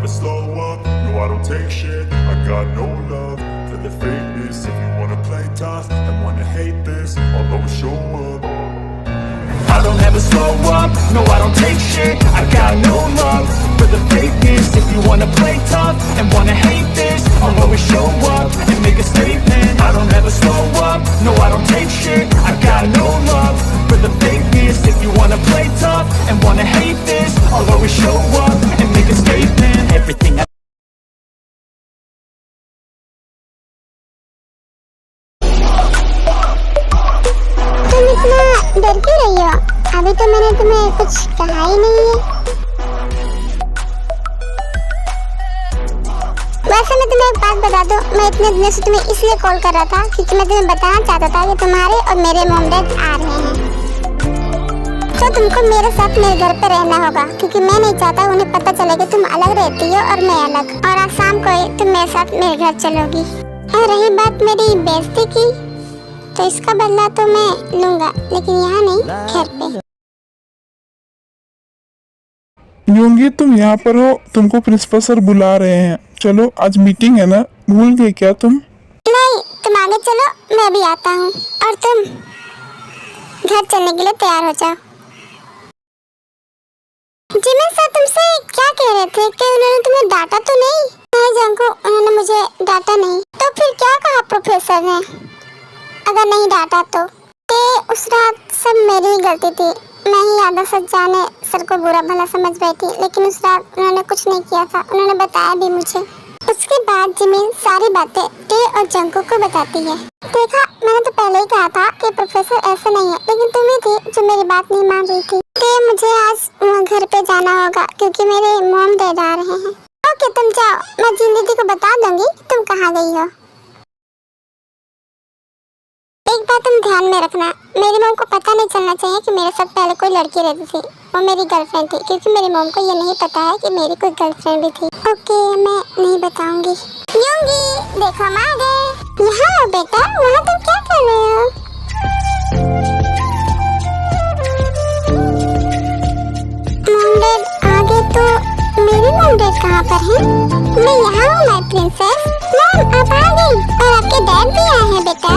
never slow up, no I don't take shit. I got no love for the fakeness. If you wanna play tough and wanna hate this, I'll always show up. I don't ever slow up, no I don't take shit. I got no love for the fakeness. If you wanna play tough and wanna hate this, I'll always show up and make a statement. I don't ever slow up, no I don't take shit. I got no love for the fakeness. If you wanna play tough and wanna hate this, I'll always show up and make a statement. Everything I तुम इतना डर क्यों रही हो? अभी तो मैंने तुम्हें कुछ कहा ही नहीं है। वैसे मैं तुम्हें एक बात बता दूं, मैं इतने दिनों से तुम्हें इसलिए कॉल कर रहा था क्योंकि मैं तुम्हें बताना चाहता था कि तुम्हारे और मेरे मॉम डैड आ रहे हैं। तो तुमको मेरे साथ मेरे घर पे रहना होगा क्योंकि मैं नहीं चाहता उन्हें पता चले कि तुम अलग रहती हो और मैं अलग। और आज शाम को ही तुम मेरे साथ मेरे घर चलोगी। और रही बात मेरी बेइज्जती की, तो इसका बदला तो मैं लूंगा, लेकिन यहाँ नहीं, घर पे। यूंगी तुम यहाँ पर हो, तुमको प्रिंसिपल सर बुला रहे हैं। चलो आज मीटिंग है ना, भूल गए क्या तुम? नहीं, तुम आगे चलो, मैं भी आता हूँ। और तुम घर चलने के लिए तैयार हो जाओ। जिमिन सर तुमसे क्या कह रहे थे कि उन्होंने तुम्हें डांटा तो नहीं? नहीं जंको, उन्होंने मुझे डांटा नहीं। तो फिर क्या कहा प्रोफेसर ने? अगर नहीं डांटा तो उस रात सब मेरी ही गलती थी। मैं ही आधा सच जाने सर को बुरा भला समझ बैठी, लेकिन उस रात उन्होंने कुछ नहीं किया था। उन्होंने बताया भी मुझे। उसके बाद जिमिन सारी बातें टे और जंको को बताती है। देखा, मैंने तो पहले ही कहा था कि प्रोफेसर ऐसे नहीं है, लेकिन तुम ही थी जो मेरी बात नहीं मान रही थी। मुझे आज घर पे जाना होगा क्योंकि मेरे मॉम डैड आ रहे हैं। ओके तुम जाओ, मैं जिंदगी को बता दूंगी तुम कहाँ गई हो। एक बात तुम ध्यान में रखना, मेरी मॉम को पता नहीं चलना चाहिए कि मेरे साथ पहले कोई लड़की रहती थी। वो मेरी गर्लफ्रेंड थी, क्योंकि मेरी मॉम को ये नहीं पता है कि मेरी कोई गर्लफ्रेंड भी थी। ओके, मैं नहीं बताऊंगी। यूंगी, देखो हम आ गए। यहाँ हो बेटा, वहाँ तुम क्या कर रहे हो? मॉम डैड आ गए तो मेरे मॉम डैड कहाँ पर हैं? मैं यहाँ हूँ माय प्रिंसेस। मॉम आप आ गई और आपके डैड भी आए हैं बेटा।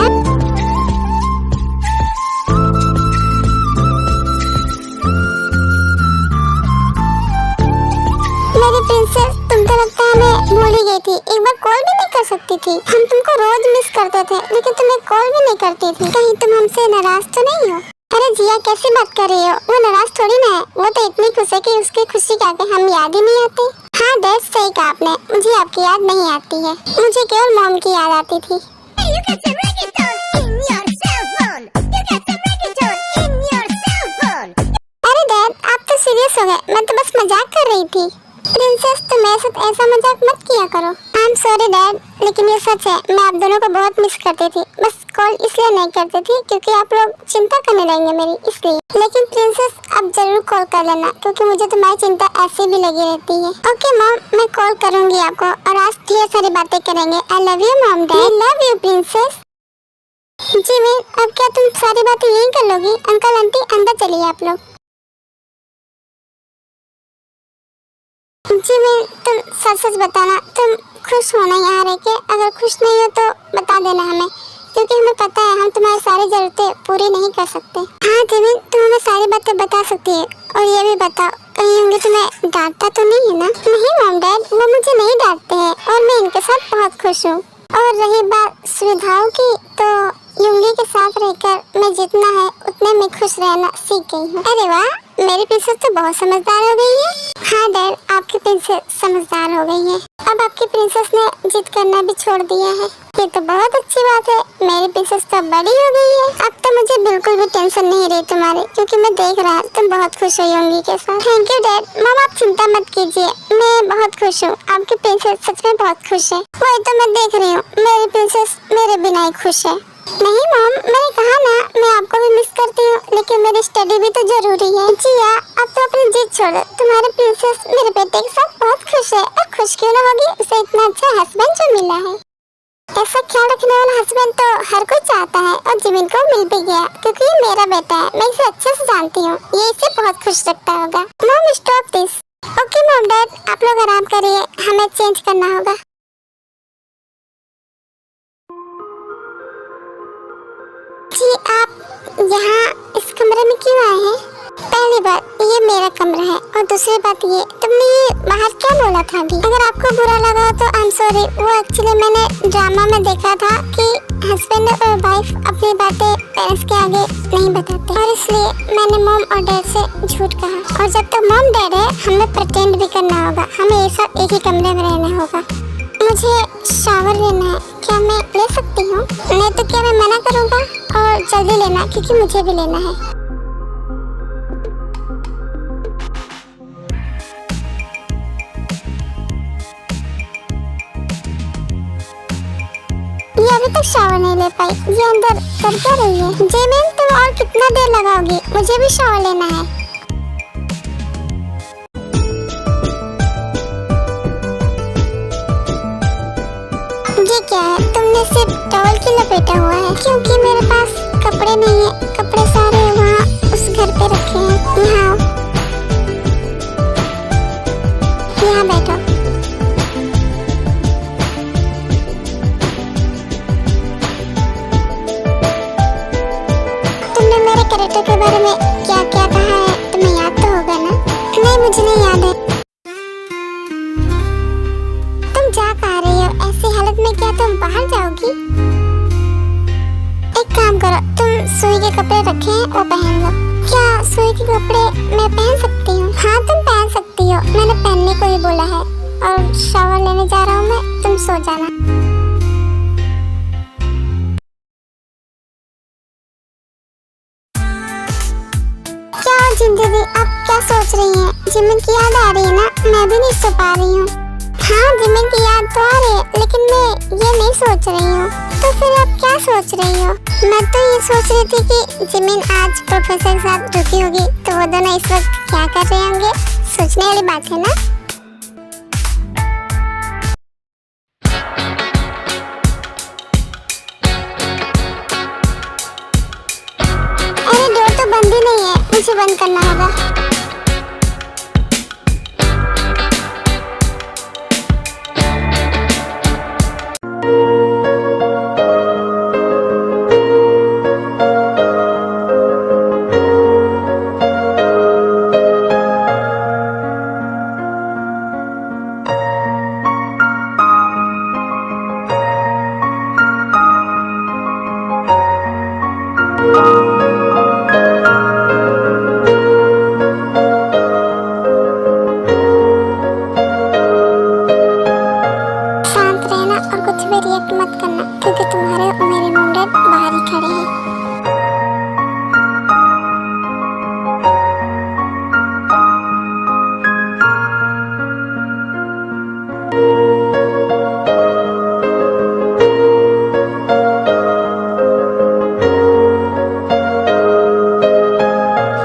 मेरी प्रिंसेस, तुम तो लगता है मैं भूल ही गई थी। एक बार कॉल भी नहीं कर सकती थी? हम तुमको रोज मिस करते थे, लेकिन तुम्हें कॉल भी नहीं करती थी। कहीं तुम हमसे नाराज तो नहीं हो? अरे जिया, कैसी बात कर रही हो? वो नाराज थोड़ी ना है। वो तो इतनी खुश है कि उसकी खुशी का हम याद ही नहीं आते। हाँ डैड, सही कहा आपने, मुझे आपकी याद नहीं आती है। मुझे केवल मॉम की याद आती थी। अरे डैड, आप तो सीरियस हो गए, मैं तो बस मजाक कर रही थी। प्रिंसेस, तुम मेरे साथ ऐसा मजाक मत किया करो। आई एम सॉरी डैड, लेकिन ये सच है, मैं आप दोनों को बहुत मिस करती थी। बस कॉल इसलिए नहीं करती थी क्योंकि आप लोग चिंता करने लगेंगे मेरी, इसलिए। लेकिन प्रिंसेस, आप जरूर कॉल कर लेना क्योंकि मुझे तुम्हारी चिंता ऐसे भी लगी रहती है। ओके मॉम, मैं कॉल करूंगी आपको और आज ढेर सारी बातें करेंगे। I love you mom dad. Love you princess. जी मैं, अब क्या तुम सारी बातें यहीं कर लोगी? अंकल आंटी अंदर चलिए आप लोग। जी मैं, तुम सच सच बताना, तुम खुश हो ना यहाँ रह के? अगर खुश नहीं हो तो बता देना हमें, क्योंकि हमें पता है हम तुम्हारी सारी जरूरतें पूरी नहीं कर सकते। हाँ जिमिन, तुम हमें सारी बातें बता सकती है। और ये भी बताओ, कहीं होंगे तुम्हें डांटता तो नहीं है ना? नहीं मॉम डैड, वो मुझे नहीं डांटते हैं और मैं इनके साथ बहुत खुश हूँ। और रही बात सुविधाओं की, तो यूंगी के साथ रहकर मैं जितना है उतने में खुश रहना सीख गई हूँ। अरे वाह, मेरी प्रिंसेस तो बहुत समझदार हो गई है। हाँ डैड, आपकी प्रिंसेस समझदार हो गई है। अब आपकी प्रिंसेस ने जिद करना भी छोड़ दिया है। ये तो बहुत अच्छी बात है, मेरी प्रिंसेस तो बड़ी हो गई है। अब तो मुझे बिल्कुल भी टेंशन नहीं रही तुम्हारी, क्योंकि मैं देख रहा हूँ तुम बहुत खुश हो यूंगी के साथ। Thank you dad. मॉम आप चिंता मत कीजिए, मैं बहुत खुश हूँ। आपकी प्रिंसेस सच में बहुत खुश है। वही तो मैं देख रही हूँ, मेरी प्रिंसेस मेरे बिना ही खुश है। नहीं मॉम, मैंने कहा ना मैं आपको भी मिस करती हूँ, लेकिन मेरी स्टडी भी तो जरूरी है। जिया, अब तो अपनी जिद छोड़ो। तुम्हारी प्रिंसेस मेरे बेटे के साथ बहुत खुश है, और खुश क्यों ना होगी, उसे इतना अच्छा हस्बैंड जो मिला है। ऐसा ख्याल रखने वाला हस्बैंड तो हर कोई चाहता है, और जिमिन को मिल भी गया, क्योंकि ये मेरा बेटा है। मैं इसे अच्छे से जानती हूँ, ये इसे बहुत खुश रखता होगा। Mom stop this. Okay mom dad, आप लोग आराम करिए, हमें चेंज करना होगा। जी आप यहाँ इस कमरे में क्यों आए हैं? पहली बात ये मेरा कमरा है और दूसरी बात ये तुमने ये बाहर क्या बोला था अभी? अगर आपको बुरा लगा हो तो आई एम सॉरी। वो एक्चुअली मैंने ड्रामा में देखा था कि हस्बैंड और वाइफ अपनी बातें पेरेंट्स के आगे नहीं बताते और इसलिए मैंने मॉम और डैड से झूठ कहा। और जब तक मॉम डैड है हमें प्रिटेंड भी करना होगा, हमें ये सब एक ही कमरे में रहना होगा। मुझे शावर लेना है, क्या मैं ले सकती हूँ? नहीं तो क्या मैं मना करूँगा? और जल्दी लेना क्योंकि मुझे भी लेना है। ये अभी तक शावर नहीं ले पाई, ये अंदर कर क्या रही है? जेमिन तुम और कितना देर लगाओगी? मुझे भी शावर लेना है। ये क्या है? तुमने सिर्फ टॉवल क्यों लपेटा हुआ है? क्योंकि मेरे पास कपड़े नहीं है, कपड़े सारे वहाँ उस घर पे रखे हैं। यहाँ आओ, यहाँ बैठो। तुमने मेरे कैरेक्टर के बारे में क्या क्या कहा है, तुम्हें याद तो होगा ना? नहीं, मुझे नहीं याद है। तुम जा कहाँ रही हो? ऐसी हालत में क्या तुम बाहर जाओगी? एक काम करो, तुम सुई के कपड़े रखे हैं वो पहन लो। क्या सुई के कपड़े मैं पहन सकती हूँ? हाँ तुम पहन सकती हो, मैंने पहनने को ही बोला है। और शावर लेने जा रहा हूँ मैं, तुम सो जाना। क्या हो जिंदगी, आप क्या सोच रही हैं? जिमिन की याद आ रही है ना? मैं भी नहीं सो पा रही हूँ। हाँ जिमिन की याद तो आ रही है, लेकिन मैं ये नहीं सोच रही हूँ। तो फिर आप क्या सोच रही हो? मैं तो ये सोच रही थी कि जिमिन आज प्रोफेसर के साथ रुकी होगी, तो वो दोनों इस वक्त क्या कर रहे होंगे। सोचने वाली बात है ना? अरे डोर तो बंद ही नहीं है, मुझे बंद करना होगा। रिएक्ट मत करना क्योंकि तुम्हारे और मेरे मॉम डैड बाहर ही खड़े हैं।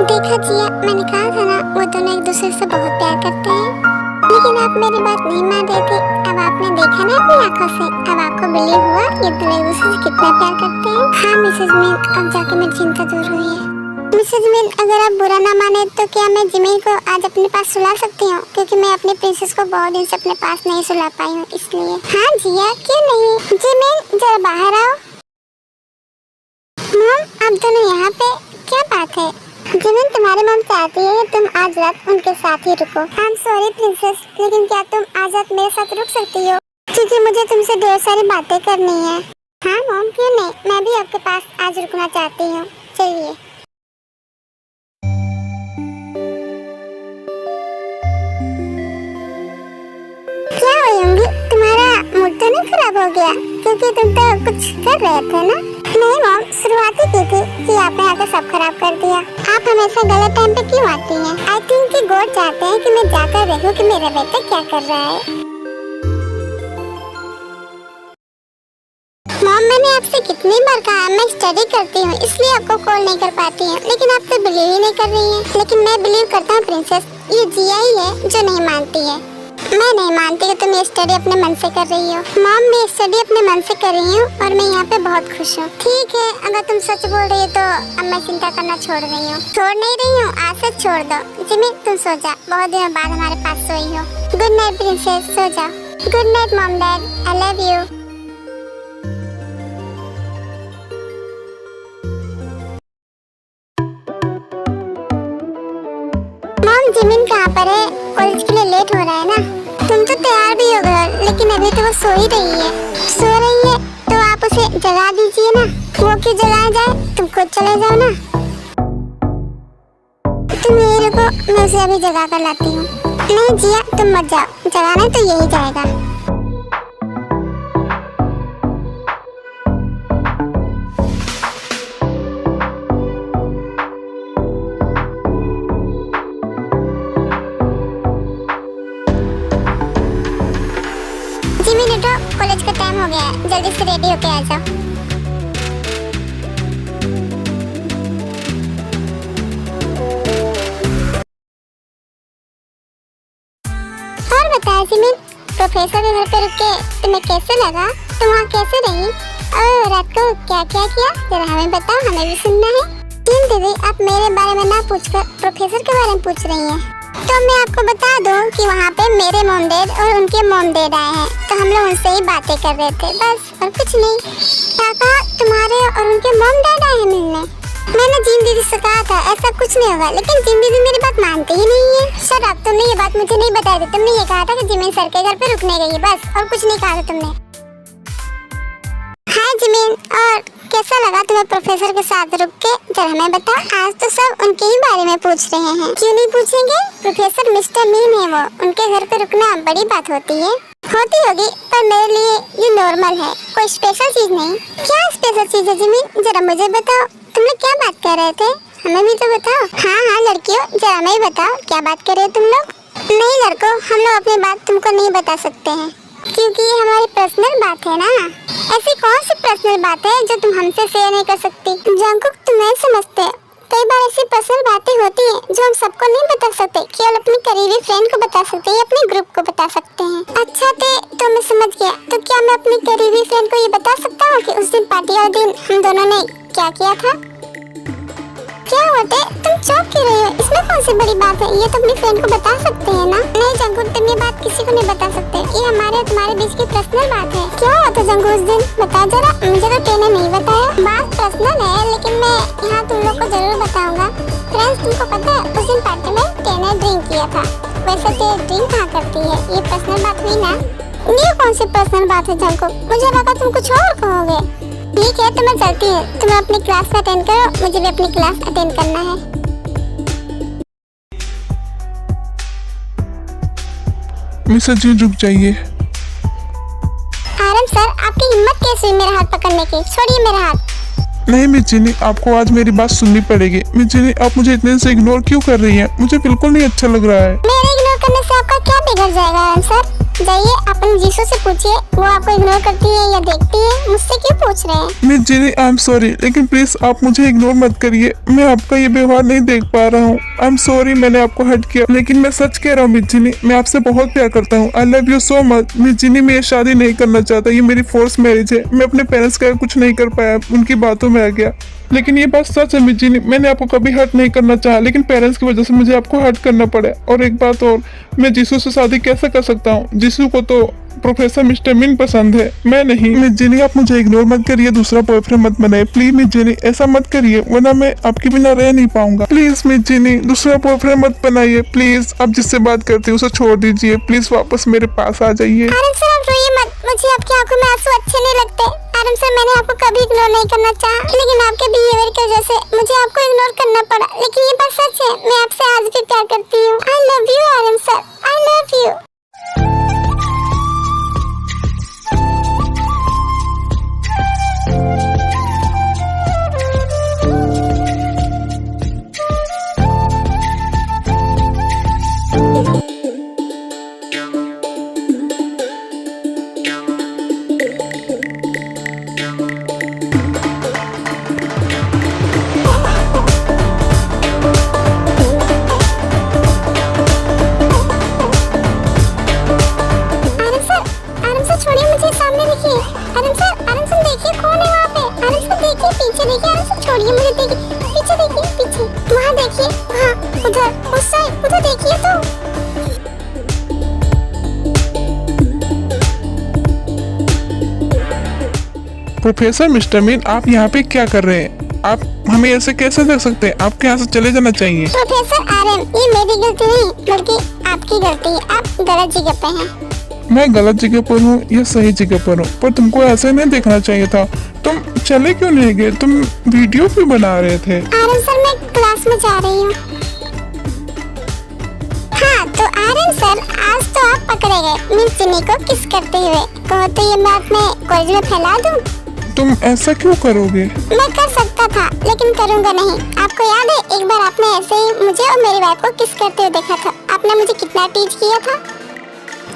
देखा जिया, मैंने कहा था ना वो दोनों एक दूसरे से बहुत प्यार करते हैं, लेकिन आप मेरी बात नहीं मान रहे थे। अब आपने देखा ना अपनी आंखों से, अब आपको बिलीव हुआ ये दोनों एक दूसरे से कितना प्यार करते हैं। हाँ मिसेज मिन, अब जाके मेरी चिंता दूर हुई है। मिसेज मिन, अगर आप बुरा ना माने तो क्या मैं जिमिन को आज अपने पास सुला सकती हूँ, क्योंकि मैं अपनी प्रिंसेस को बहुत दिन से अपने पास नहीं सुला पाई हूँ इसलिए। हाँ जिया, क्यों नहीं। जिमिन जरा बाहर आओ। मॉम, आप दोनों यहाँ पे, क्या बात है? जिमिन, तुम्हारी मॉम चाहती है तुम आज रात उनके साथ ही रुको। आई एम सॉरी प्रिंसेस, लेकिन क्या तुम आज रात मेरे साथ रुक सकती हो? क्योंकि मुझे तुमसे ढेर सारी बातें करनी है। हाँ मॉम, क्यों नहीं, मैं भी आपके पास आज रुकना चाहती हूँ। चलिए। क्या होंगी, तुम्हारा मूड तो नहीं खराब हो गया? क्योंकि तुम तो कुछ कर रहे थे ना? नहीं मॉम, शुरुआत ही की थी कि आपने आकर सब खराब कर दिया। आप हमेशा गलत टाइम पे क्यों आती हैं? आई थिंक कि गॉड चाहते हैं कि मैं जाकर देखूं कि मेरा बेटा क्या कर रहा है। मॉम, मैंने आपसे कितनी बार कहा मैं स्टडी करती हूँ इसलिए आपको कॉल नहीं कर पाती हूँ, लेकिन आप तो बिलीव ही नहीं कर रही हैं। लेकिन मैं बिलीव करता हूँ प्रिंसेस, ये जिया ही है जो नहीं मानती है। मैं नहीं मानती कि तुम ये स्टडी अपने मन से कर रही हो। मॉम, मैं स्टडी अपने मन से कर रही हूँ और मैं यहाँ पे बहुत खुश हूँ। ठीक है, अगर तुम सच बोल रही हो तो अब मैं चिंता करना छोड़ रही हूँ। छोड़ नहीं रही हूँ, आज से छोड़ दो। जिमी, तुम सो जा, बहुत दिनों बाद हमारे पास सोई हो। गुड नाइट प्रिंसेस, सो जाओ। Good night mom dad, I love you. Mom, Jimin कहाँ पर है? कॉलेज के लिए लेट हो रहा है ना। तुम तो तैयार भी हो गए, लेकिन अभी तो वो सो ही रही है। सो रही है तो आप उसे जगा दीजिए ना। वो क्यों जगाया जाए, तुम खुद चले जाओ ना। तुम यही रुको, मैं उसे अभी जगा कर लाती हूँ। नहीं जिया, तुम मत जाओ, जगाना तो यही जाएगा। कॉलेज का टाइम हो गया है, जल्दी से रेडी होके आ जाओ। और बताया जिमिन, प्रोफेसर के घर पे रुक के तुम्हें कैसे लगा? तुम वहाँ कैसे रही और रात को क्या क्या किया? जरा हमें बताओ, हमें भी सुनना है। क्यों दीदी, आप मेरे बारे में ना पूछकर प्रोफेसर के बारे में पूछ रही हैं? तो मैं आपको बता दूं कि वहाँ पे मेरे मॉम डैड और उनके मॉम डैड आए हैं, तो हम लोग उनसे ही बातें कर रहे थे, बस और कुछ नहीं। काका, तुम्हारे और उनके मॉम डैड आए हैं मिलने। मैंने जिन दीदी से कहा था ऐसा कुछ नहीं होगा, लेकिन जिन दीदी मेरी बात मानती ही नहीं है। शट अप, तुमने ये बात मुझे नहीं बताई थी। तुमने ये कहा था कि जिमिन सर के घर पे रुकने गई, बस और कुछ नहीं कहा था तुमने। हाय जिमिन, और कैसा लगा तुम्हें प्रोफेसर के साथ रुक के? जरा हमें बताओ। आज तो सब उनके ही बारे में पूछ रहे हैं। क्यों नहीं पूछेंगे? प्रोफेसर मिस्टर मीन है वो, उनके घर पे रुकना बड़ी बात होती है। होती होगी, पर मेरे लिए ये नॉर्मल है, कोई स्पेशल चीज नहीं। क्या स्पेशल चीज है जिमिन? जरा मुझे बताओ, तुम लोग क्या बात कर रहे थे? हमें भी तो बताओ। हाँ लड़कियों, जरा हमें बताओ, क्या बात कर रहे हो तुम लोग? नहीं लड़कों, हम लोग अपनी बात तुमको नहीं बता सकते हैं, क्योंकि ये हमारी पर्सनल बात है ना। ऐसी कौन सी पर्सनल बात है जो तुम हमसे शेयर नहीं कर सकती? जंगकुक, तुम नहीं समझते, कई बार ऐसी पर्सनल बातें होती हैं जो हम सबको नहीं बता सकते, केवल अपनी करीबी फ्रेंड को बता सकते हैं या अपने ग्रुप को बता सकते हैं। अच्छा तो मैं समझ गया। तो क्या मैं अपनी करीबी फ्रेंड को ये बता सकता हूँ कि उस दिन पार्टी वाले दिन हम दोनों ने क्या किया था? क्या होते, तुम चौंक क्यों रही हो? इसमें कौन सी बड़ी बात है? ये तो अपनी फ्रेंड को बता सकते हैं ना। नहीं जंगकुक, तुम ये बात किसी को नहीं बता सकते, ये हमारे और तुम्हारे बीच की पर्सनल बात है। क्या हुआ था जंगकुक उस दिन? बता जरा, मुझे तो टेने नहीं बताया। बात पर्सनल है, लेकिन मैं यहाँ तुम लोग को जरूर बताऊंगा। फ्रेंड्स, तुमको पता है उस दिन पार्टी में टेने ड्रिंक किया था। वैसे तो ड्रिंक कहाँ करती है, ये पर्सनल बात हुई ना। ये कौन सी पर्सनल बात है जंगकुक? मुझे लगा तुम कुछ और कहोगे। ठीक है, तो मैं चलती हूँ, तुम अपनी क्लास में अटेंड करो, मुझे भी अपनी क्लास अटेंड करना है। मिसेस जी रुक जाइए। आरम सर, आपकी हिम्मत कैसे हुई मेरा हाथ पकड़ने की? छोड़िए मेरा हाथ। नहीं मिस जीनी, आपको आज मेरी बात सुननी पड़ेगी। मिस जीनी, आप मुझे इतने से इग्नोर क्यों कर रही हैं? मुझे बिल्कुल नहीं अच्छा लग रहा है। मेरे इग्नोर करने से आपका क्या बिगड़ जाएगा आरम सर? जाइए अपने जीसू से पूछिए, वो आपको इग्नोर करती है या देखती है, मुझसे क्यों पूछ रहे हैं? Miss Jeanie, I am sorry, लेकिन प्लीज आप मुझे इग्नोर मत करिए। मैं आपका ये व्यवहार नहीं देख पा रहा हूँ। आई एम सॉरी, मैंने आपको हर्ट किया, लेकिन मैं सच कह रहा हूँ मिस जीनी, मैं आपसे बहुत प्यार करता हूँ। I love you so much. Miss Genie, मैं ये शादी नहीं करना चाहता, ये मेरी फोर्स मैरिज है। मैं अपने पेरेंट्स का कुछ नहीं कर पाया, उनकी बातों में आ गया, लेकिन ये बात सच है मिस जीनी, मैंने आपको कभी हर्ट नहीं करना चाहा, लेकिन पेरेंट्स की वजह से मुझे आपको हर्ट करना पड़ा। और एक बात और, मैं जीसू से शादी कैसे कर सकता हूँ? जीसू को तो प्रोफेसर मिस्टर मीन पसंद है, मैं नहीं। मिस जीनी, आप मुझे इग्नोर मत करिए, दूसरा बॉयफ्रेंड मत बनाइए प्लीज। मिस जीनी, ऐसा मत करिए, वरना मैं आपके बिना रह नहीं पाऊंगा। प्लीज मिस जीनी, दूसरा बॉयफ्रेंड मत बनाइए प्लीज। आप जिससे बात करते हैं उसे छोड़ दीजिए प्लीज, वापस मेरे पास आ जाइए। आरम सर, आप रोइए मत, मुझे आपकी आंखों में आंसू अच्छे नहीं लगते। आरम सर, मैंने आपको कभी इग्नोर नहीं करना चाहा, लेकिन आपके बिहेवियर की वजह से मुझे आपको इग्नोर करना पड़ा। लेकिन ये बात सच है, मैं आपसे आज भी प्यार करती हूँ। आई लव यू आरम sir, I love you. Professor mister मीन, आप यहाँ पे क्या कर रहे हैं? आप हमें ऐसे कैसे देख सकते हैं? आपके यहाँ से चले जाना चाहिए। प्रोफेसर आरएम, ये मेरी गलती नहीं बल्कि आपकी गलती है। आप गलत जगह पे हैं। मैं गलत जगह पर हूँ या सही जगह पर हूँ, पर तुमको ऐसे नहीं देखना चाहिए था। तुम चले क्यों नहीं गए? तुम वीडियो क्यों बना रहे थे? आरएम सर, मैं क्लास में जा रही हूँ। हाँ तो आरएम सर, आज तो आप पकड़े गए मिस जिनी को किस करते हुए। कहो तो ये बात मैं कॉलेज में फैला दूँ? तुम ऐसा क्यों करोगे? मैं कर सकता था लेकिन करूँगा नहीं। आपको याद है एक बार आपने ऐसे ही मुझे और मेरी वाइफ को किस करते हुए देखा था। आपने मुझे कितना टीच किया था।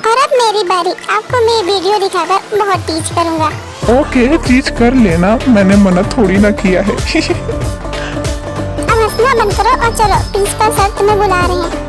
और अब मेरी बारी, आपको मैं वीडियो दिखाकर बहुत टीच करूँगा। ओके, टीच कर लेना, मैंने मना थोड़ी ना किया है। अब हंसना बंद करो और चलो, प्रिंसिपल सर तुम्हें बुला रहे हैं।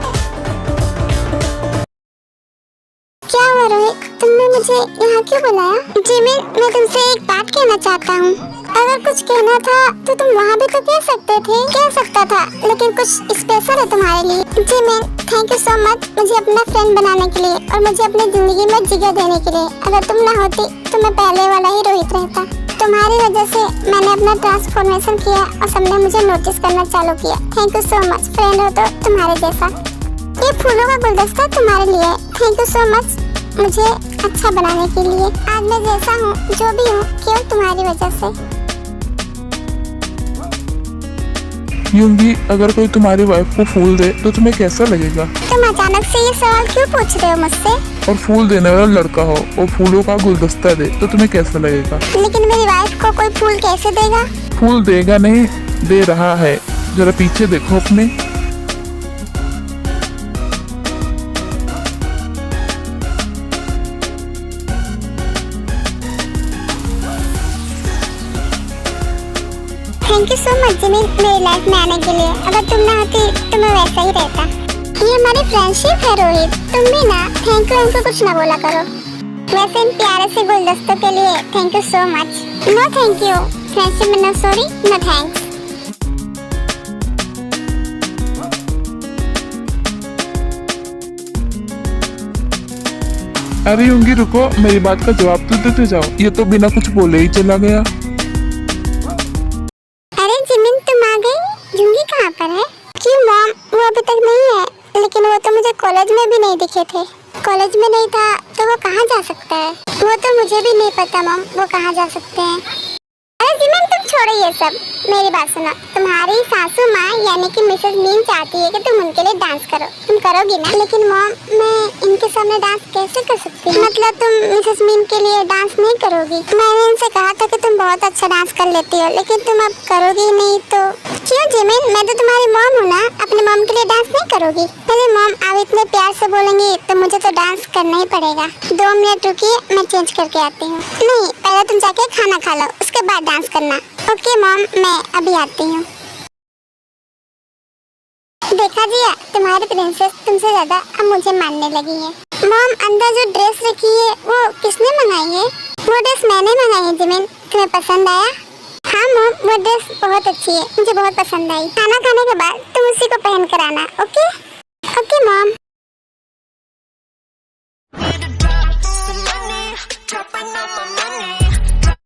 क्या हुआ रोहित, तुमने मुझे यहाँ क्यों बुलाया? जिमिन, मैं तुमसे एक बात कहना चाहता हूँ। अगर कुछ कहना था तो तुम वहाँ भी तो कह सकते थे। कह सकता था, लेकिन कुछ स्पेशल है तुम्हारे लिए। Jimin, thank you so much मुझे अपना फ्रेंड बनाने के लिए और मुझे अपनी जिंदगी में जगह देने के लिए। अगर तुम ना होती तो मैं पहले वाला ही रोहित रहता। तुम्हारी वजह से मैंने अपना ट्रांसफॉर्मेशन किया और सबने मुझे नोटिस करना चालू किया। Thank you so much. Friend हो तो तुम्हारे जैसा। ये फूलों का गुलदस्ता तुम्हारे लिए है। थैंक यू सो मच मुझे अच्छा बनाने के लिए। आज मैं जैसा हूँ, जो भी हूँ, केवल तुम्हारी वजह से। यूंगी, अगर कोई तुम्हारी वाइफ को फूल दे तो तुम्हें कैसा लगेगा? तुम अचानक से ये सवाल क्यों पूछ रहे हो मुझसे? और फूल देने वाला लड़का हो और फूलों का गुलदस्ता दे तो तुम्हें कैसा लगेगा? लेकिन मेरी वाइफ को कोई फूल कैसे देगा? फूल देगा नहीं, दे रहा है। जरा पीछे देखो अपने। Thank you so much Jimin मेरी लाइफ में आने के लिए। अगर तुम ना होती तो मैं वैसा ही रहता। ये हमारी फ्रेंडशिप है रोहित। तुम भी ना थैंक यू उनको कुछ ना बोला करो। वैसे इन प्यारे से गुलदस्तों के लिए thank you so much. No thank you. Friendship में नो सॉरी, नो थैंक्स। अरे यूंगी रुको, मेरी बात का जवाब तो देते जाओ। ये तो बिना कुछ बोले ही चला गया। जूंगी कहाँ पर है? क्यों मॉम, वो अभी तक नहीं है। लेकिन वो तो मुझे कॉलेज में भी नहीं दिखे थे। कॉलेज में नहीं था तो वो कहाँ जा सकता है? वो तो मुझे भी नहीं पता मॉम, वो कहाँ जा सकते हैं। अरे जिमिन, तुम छोड़ो ये सब, मेरी बात सुनो। तुम्हारी सासू माँ यानी कि मिसेस मीन चाहती है कि तुम उनके लिए डांस करो। तुम करोगी ना? लेकिन मॉम, मैं इनके सामने डांस कैसे कर सकती हूँ? मतलब तुम मिसेस मीन के लिए डांस नहीं करोगी? मैंने इनसे कहा था कि तुम बहुत अच्छा डांस कर लेती हो, लेकिन तुम अब करोगी नहीं तो? क्यों जिमिन, मैं तो तुम्हारी मॉम हूँ ना। अपनी मॉम के लिए डांस नहीं करोगी? अरे मॉम, आप इतने प्यार से बोलेंगी तो मुझे तो डांस करना ही पड़ेगा। 2 मिनट रुकिए, मैं चेंज करके आती हूँ। नहीं, पहले तुम जाके खाना खा लो, उसके बाद डांस करना। ओके मॉम, मैं अभी आती हूँ। देखा जिया, तुम्हारी प्रिंसेस तुमसे ज्यादा अब मुझे मानने लगी है। मॉम, अंदर जो ड्रेस रखी है वो किसने मंगाई है? वो ड्रेस मैंने मंगाई है जिमिन। तुम्हें पसंद आया? हाँ मॉम, वो ड्रेस बहुत अच्छी है, मुझे बहुत पसंद आई। खाना खाने के बाद तुम उसी को पहन कर आना, ओके?